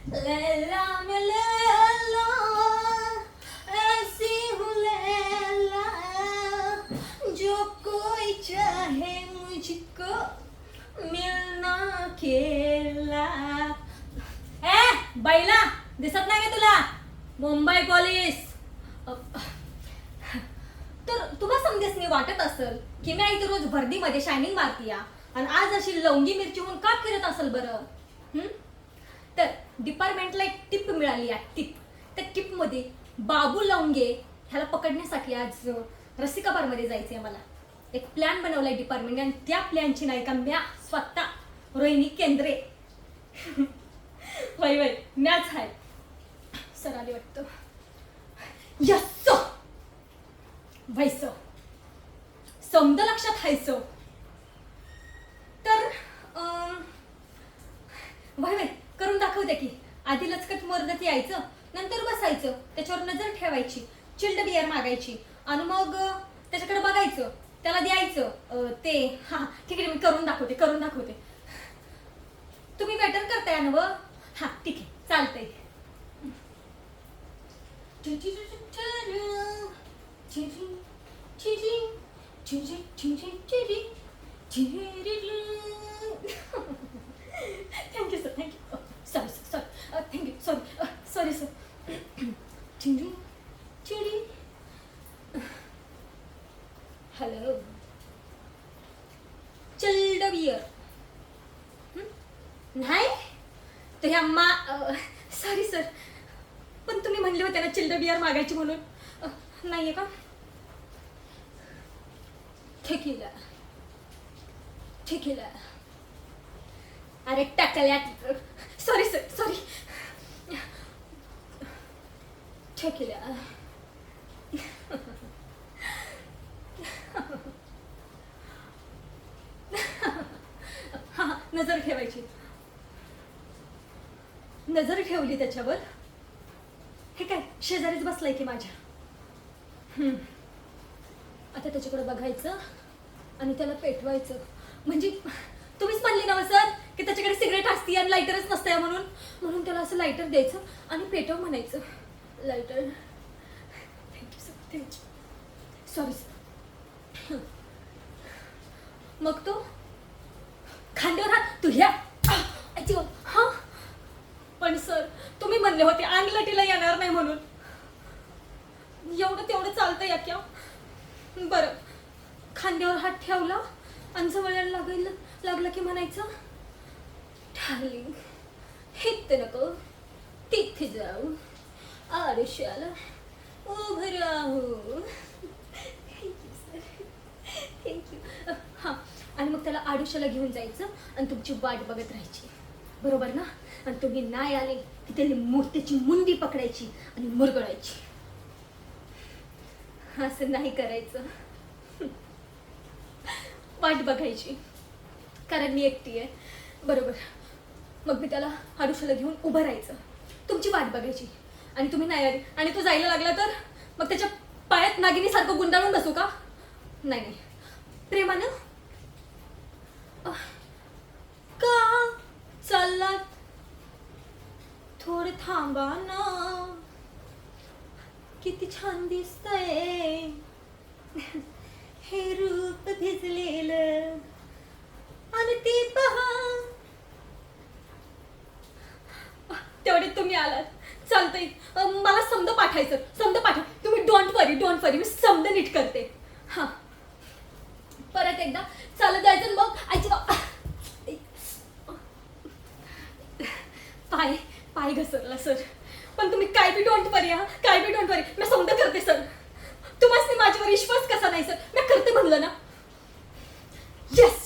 लैला में लैला ऐसी हूँ लैला जो कोई चाहे मुझको मिलना केला. ए बैला, दिसत नाही का तुला? मुंबई पोलीस. तर तुला समजेस वाटत असेल की मी इथे रोज वर्दीमध्ये शायनिंग मारतीया आणि आज अशी लवंगी मिरची म्हणून का फिरत असेल बरं? तर डिपार्टमेंटला एक टिप मिळाली आहे, टिप. त्या टिपमध्ये बाबू लवंगे ह्याला पकडण्यासाठी आज रसिकाबारमध्ये जायचंय मला. एक प्लॅन बनवलाय डिपार्टमेंट आणि त्या प्लॅनची नायिका म्या स्वतः रोहिणी केंद्रे. वय वय म्याच आहे. सर आले वाटतं. यस व्हायचं समज लक्षात हायचं. तर वय वय करून दाखवते की. आधी लचकट मोरदत यायचं, नंतर बसायचं, त्याच्यावर नजर ठेवायची, चिल्ड बियर मागायची आणि मग त्याच्याकडे बघायचं, त्याला द्यायचं ते. हा ठीक आहे, मी करून दाखवते. तुम्ही वेटर करताय ना व? हा ठीक आहे, चालतंय. Thank you sir, thank you. Sorry sir. Hello. Chilled beer नाही तर ह्या सॉरी सर, पण तुम्ही म्हणले होते ना चिल्ड बियर मागायची म्हणून. नाहीये का? ठेकीला. अरे टाकल्यात. Sorry sir, sorry. ठेकीला. हा नजर ठेवायची. नजर ठेवली त्याच्यावर. हे काय शेजारीच बसलाय की माझ्या. आता त्याच्याकडे बघायचं आणि त्याला पेटवायचं. म्हणजे तुम्हीच म्हणली ना सर की त्याच्याकडे सिगरेट असती आणि लायटरच नसतंय म्हणून त्याला असं लायटर द्यायचं आणि पेटव म्हणायचं. Lighter. Thank you sir, thank you. Sorry sir. मग तो खांद्यावर हात तुझ्या. हा पण सर तुम्ही म्हणले होते अंगलटीला येणार नाही म्हणून. एवढं तेवढं चालतं या क्या? बरं, खांद्यावर हात ठेवला आणि जवळ लागलं की म्हणायचं डार्लिंग हित नको तिथे जाऊ आरशाला उभं राहू. Thank you sir, thank you. हां आणि मग त्याला आडुशाला घेऊन जायचं आणि तुमची वाट बघत राहायची, बरोबर ना? आणि तुम्ही नाही आले की त्याची मुंडी पकडायची आणि मुरगळायची. असं नाही करायचं. वाट बघायची, कारण मी एकटी आहे, बरोबर? मग मी त्याला आडुशाला घेऊन उभं राहायचं, तुमची वाट बघायची आणि तुम्ही नाही आले आणि तो जायला लागला तर मग त्याच्या पायात नागिनीसारखं गुंडाळून बसू का? नाही, प्रेमानं. का चाललात? थोडं थांबा ना, किती छान दिसतंय हे रूप भिजलेलं आणि ती पहा. तेवढे तुम्ही आलात, चालतंय. मला समद पाठव. तुम्ही डोंट वरी, मी समद नीट करते. हा परत एकदा चालत जायचं. मग पाय घसरला सर. पण तुम्ही काय बी डोंट वरी. मी समद करते सर. तुम्हाला माझ्यावर विश्वास कसा नाही सर? मी करते म्हणलं ना. येस